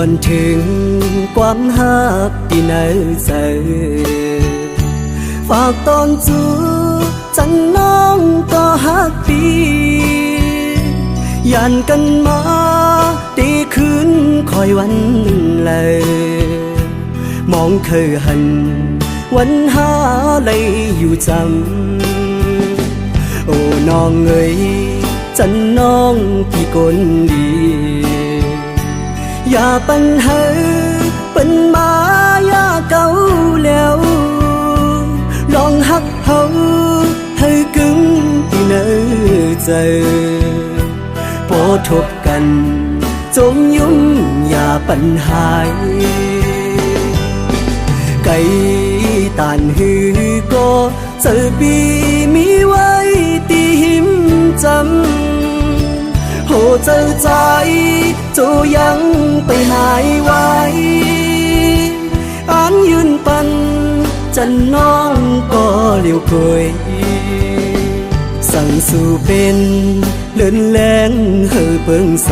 อนถึงความหักที่ในใจฝากตอนจูจันน้องก็หักปียันกันมาตีคืนคอยวันเลยมองเคยหันวันหาเลยอยู่จำโอ้น้องเอ๋ยจันน้องพี่คนดีอย่าปัญหาเป็นมาอย่าเก่าแล้วลองหักเขาให้กึ่งที่เนื้อใจพอทบกันจมยุ่งอย่าปัญหาไก่ตานหือก็เจอปีมีไว้ตีหิมจำโหเจอใจโจยังไปหายไว้อันยืนปันจันน้องก็เลี้ยวเคยสั่งสู่เป็นเลื่อนแรงเฮือเปิงใส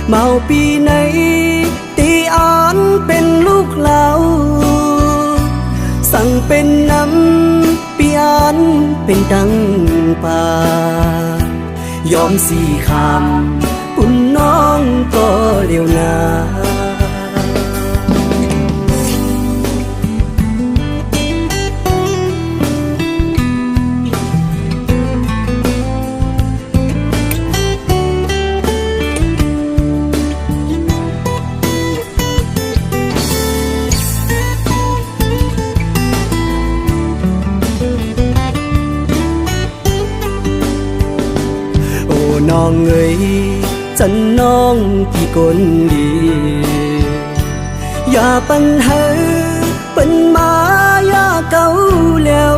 เมาปีไหนตีอ่อนเป็นลูกเหล่าสั่งเป็นน้ำปีอ่อนเป็นดังป่ายอมสี่คำปุ่นน้องก็เลี้ยวนาน้องเอ๋ยจันน้องพี่คนดีอย่าปัญหาเป็นมาอย่าเก่าแล้ว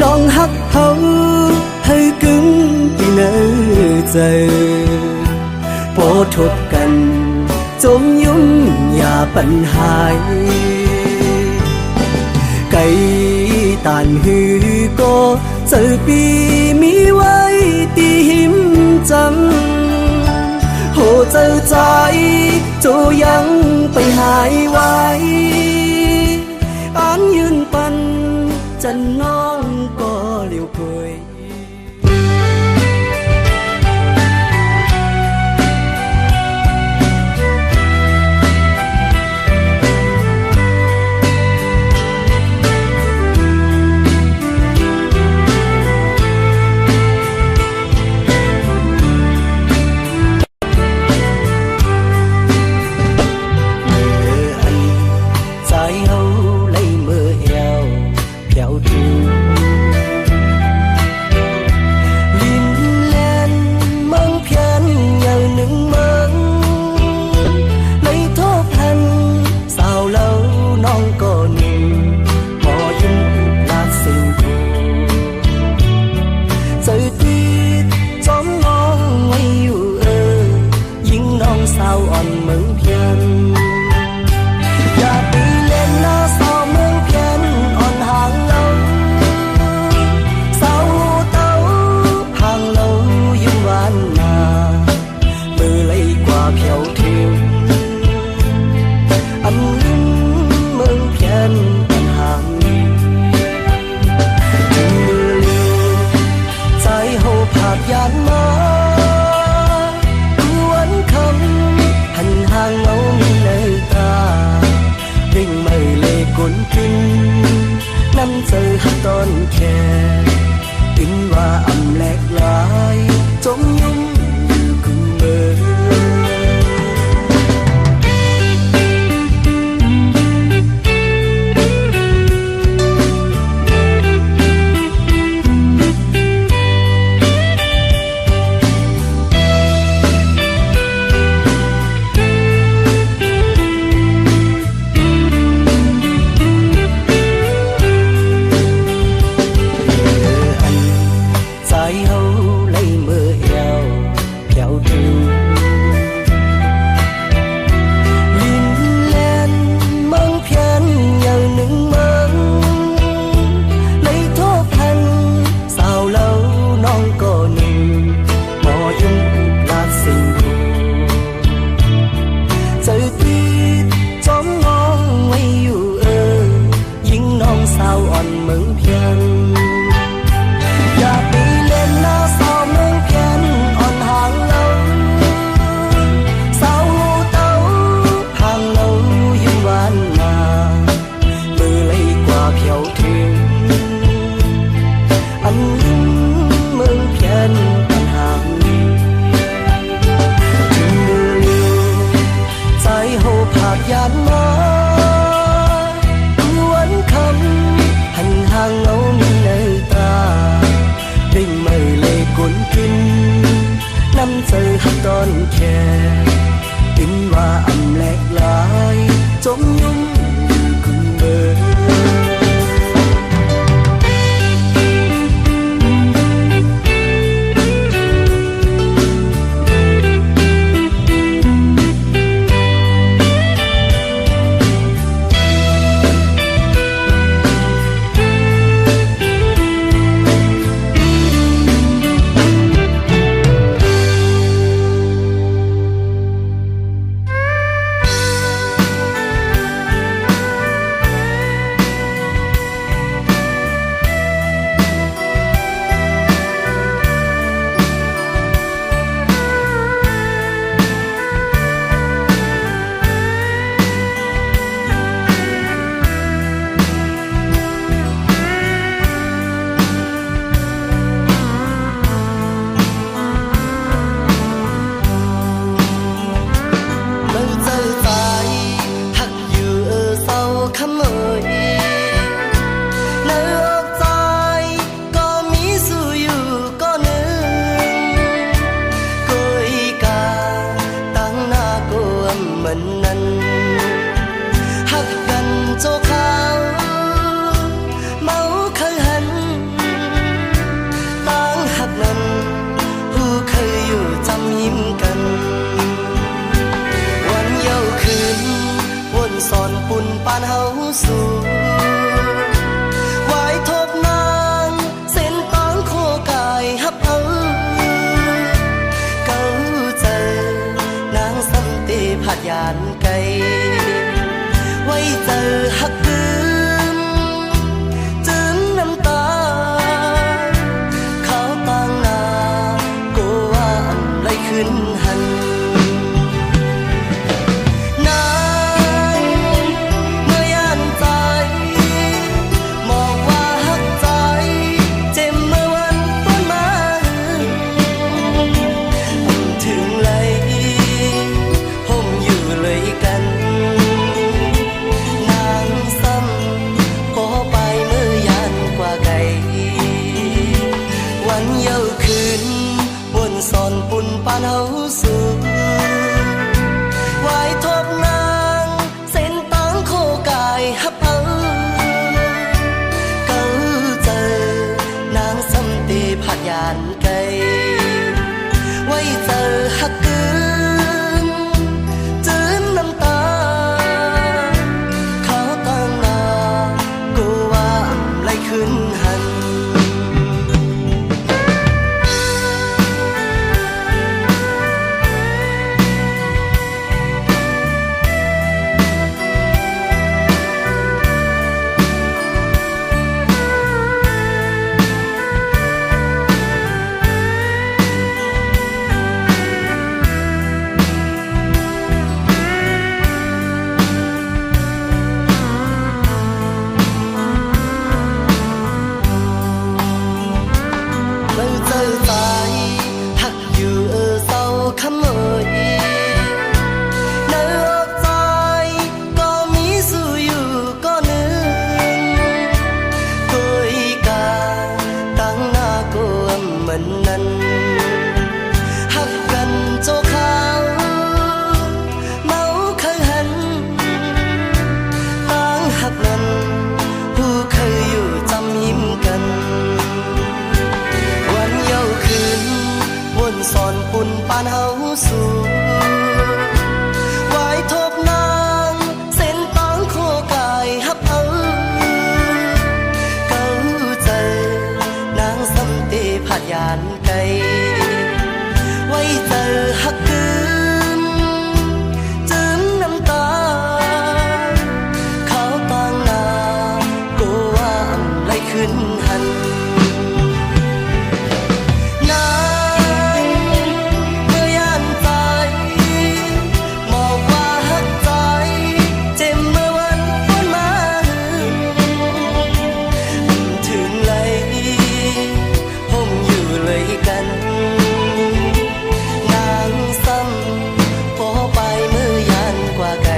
ลองหักเขาให้กึ่งที่เนื้อใจพอทบกันจมยุ่งอย่าปัญหาไก่ตานหือก็เจอปีมีไว้ตีหิมจำโหเจอใจโจยังไปหายไว้อันยืนปันจันน้องก็เลี้ยวเคยเจอหักต้นแค่อินว่าอำแหลกลายจมยุ่งอยู่กึ่งเบอใจเฮาเลยเมื่อเอว านเฮาสู่ไว้ทบนางเส้นตางโคกายฮับเอาเก้าเจอนางสันติผัดยานไกลไว้เจอฮักกืมจืมน้ำตาเขาต่างนากูว่าอันไรขึ้นหันนางเมื่อยานใจมองว่าฮักใจเจ็บเมื่อวันต้นมาถึงไหลผมอยู่เลยกันนางซ้ำพอไปเมื่อยานกว่าไกลวันเย้าคืนวนสอนปุ่นปานเฮาสู่ไว้ทบนางเส้นตางโคกายฮับเอาเก้าเจอนางสัมติผัดยานไกลไว้เจอฮักกืมจืมน้ำตาเขาต่างนากูว่าอำไรขึ้นหันเราเจอใจหักอยู่เศร้าคำเอ่ยในอกใจก็มีสู้อยู่ก็หนึ่งกุยกาตั้งหน้ากลัวเหมือนนั้นหักกันโจขาวเมาเคยหันตั้งหักนั้นผู้เคยอยู่จำยิ้มกันวันเย้าคืนวนสอนปุ่นปานเฮาสู่ไว้ทบนางเส้นตางโคกายฮับเอาเก้าเจอนางสัมติผัดยานไกลไว้เจอฮักกืมจืมน้ำตาเขาต่างนากูว่าอำไรขึ้นหันนางเมื่อยานใจมองว่าฮักใจเจ็บเมื่อวันต้นมาถึงไหลผมอยู่เลยกันนางซ้ำพอไปเมื่อยานกว่าไกล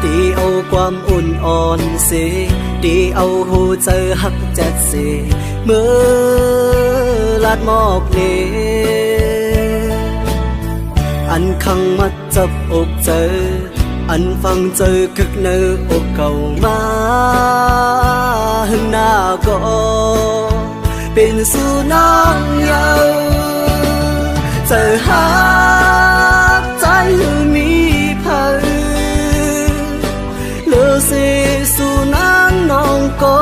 ตีเอาความอุ่นอ่อนเสตีเอาหูเจอหักจัดเสเมื่อลาดหมอกเนอันขังมัดจับอกเจออันฟังเจอคึกเนื้ออกเก่ามาหึงหน้าก็เป็นสู่น้องเยาเจอหักใจมีเพิ่นเสสู่นางน้องก็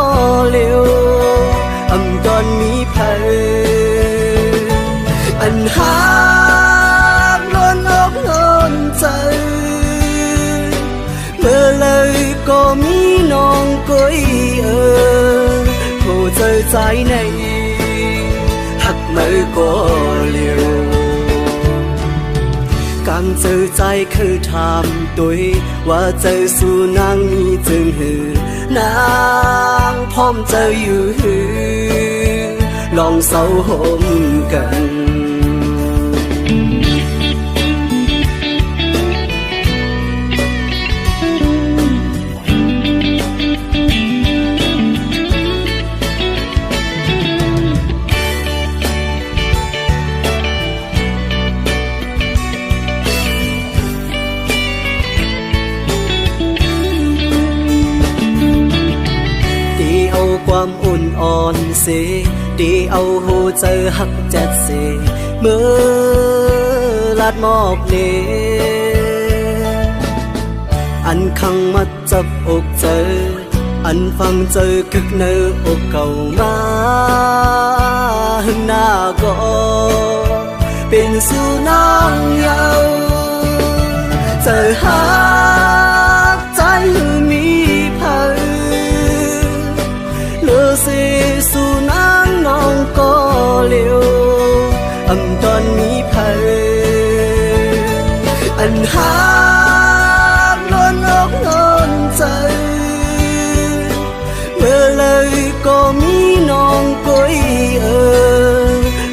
เร็วอำตอนมีเพิ่นอันหักล้นอกล้นใจเมื่อเลยก็มีน้องก้อยโหเจอใจใน mới có liều càng giờใจคือทำตัวว่าเจอสู่นางมีจึงหือนางพร้อมเจออยู่หือลองเศร้าห่มกันความอุ่นอ่อนเสดีเอาหูเจอหักจัดเสเมื่อลาดหมอกเนอันขังมัดจับอกเจออันฟังเจอกึกเนื้ออกเก่ามาหึงหน้าก็เป็นสู่น้องเยาเจอหาใจมีสิสู่นางน้องก็เลี้ยวตอนนี้เพออันหาล้นอกล้นใจเมื่อเลยก็มีน้องก้อย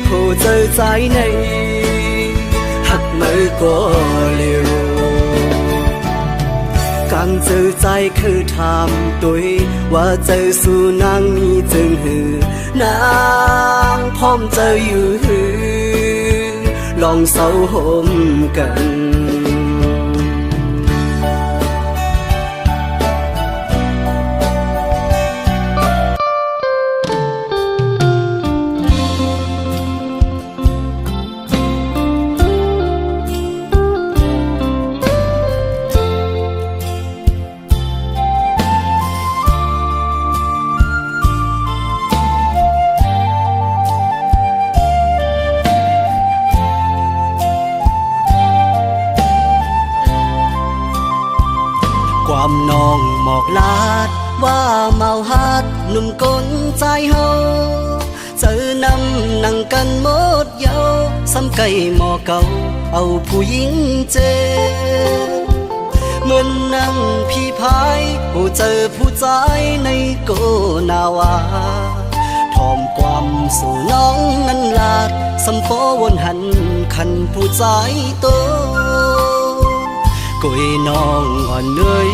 ผู้เจอใจในหักไม่ก็เลี้ยวcàngเจอใจคือทำตัวว่าเจอสู่นางมีจึงหือนางพร้อมเจออยู่หือลองเศร้าห่มกันความน้องหมอกลาดว่าเมาฮัดหนุ่มก้นใจเฮาเจอนำนั่งกันหมดเยาซ้ำไก่หมอเก่าเอาผู้หญิงเจเหมือนนั่งพี่พายผู้เจอผู้ใจในโกนาวาทอมความสู่น้องนั้นลาดสัมโปวนหันคันผู้ใจโตกุยน้องอ่อนเนย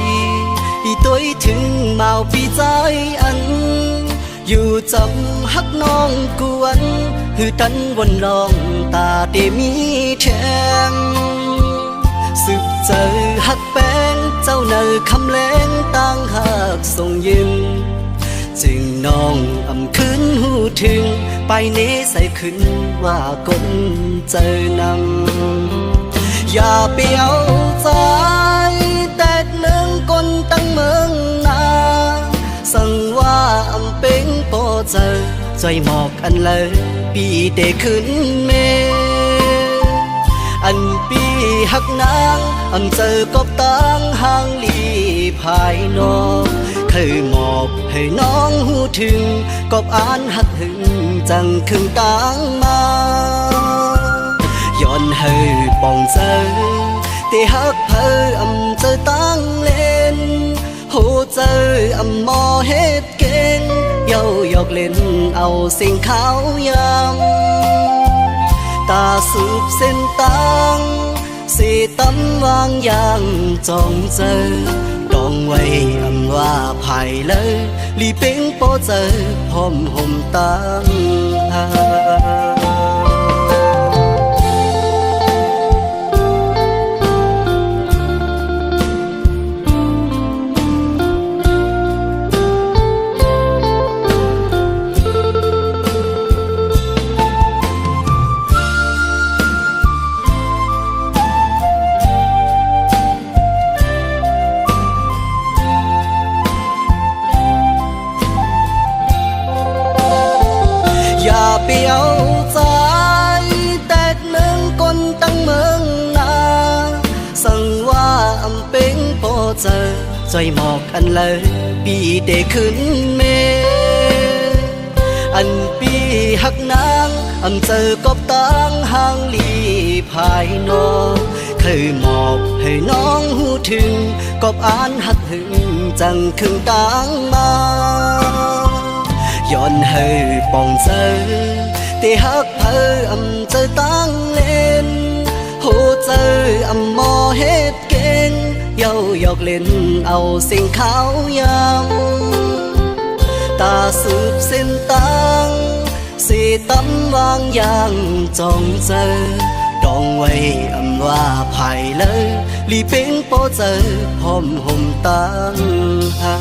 อีตัวถึงเมาปีใจอันอยู่จำฮักน้องกวนหือตันวันลองตาเตมีแทงสืบเจอฮักแป้งเจ้าเนอคำแรงตั้งหักส่งยินจึงน้องขึ้นหูถึงไปเนใส่ขึ้นว่าก้นเจอนำอย่าเปียวใจแตกเนื่องก้นตั้งเมืองนาสั่งว่าเป็นโปเจอใจหมอกอันเลยปีเตขึ้นเมอันปีหักนางเจอกบตั้งห่างลีภายนอกเคยหมอบให้น้องหูถึงกบอ่านหักหึงจังคึงตั้งมาย้อนให้ปองเจอที่ฮักเพอเจอตั้งเล่นหูเจอมอเฮ็ดเก่งเย้าหยอกเล่นเอาสิ่งขาวยำตาสูบเส้นตังสีตำวางอย่างจองเจอดองไว้ว่าภายเลยลีเป็งโปเจอพร้อมห่มตั้งเปียวใจแตกเมืองก้นตั้งเมืองนาสั่งว่าเป็นโปเจอใจหมอกอันเลยปีเตขึ้นเมอันปีหักนาง อำเจอกบตังห่างลีภายนอกเคยมอบให้น้องหูถึงกบอ่านหักหึงจังคึงตังมาย้อนให้ปองเจอตีฮักเพออำเจอตังเล่นโหเจออำมอเฮ็ดเก่งเย้าหยอกเล่นเอาสิ่งขาวยำตาสืบเส้นตังสีตำวางอย่างจองเจอดองไว้อำว่าภายเลยลีเป็นโปเจอพร้อมห่มตังหา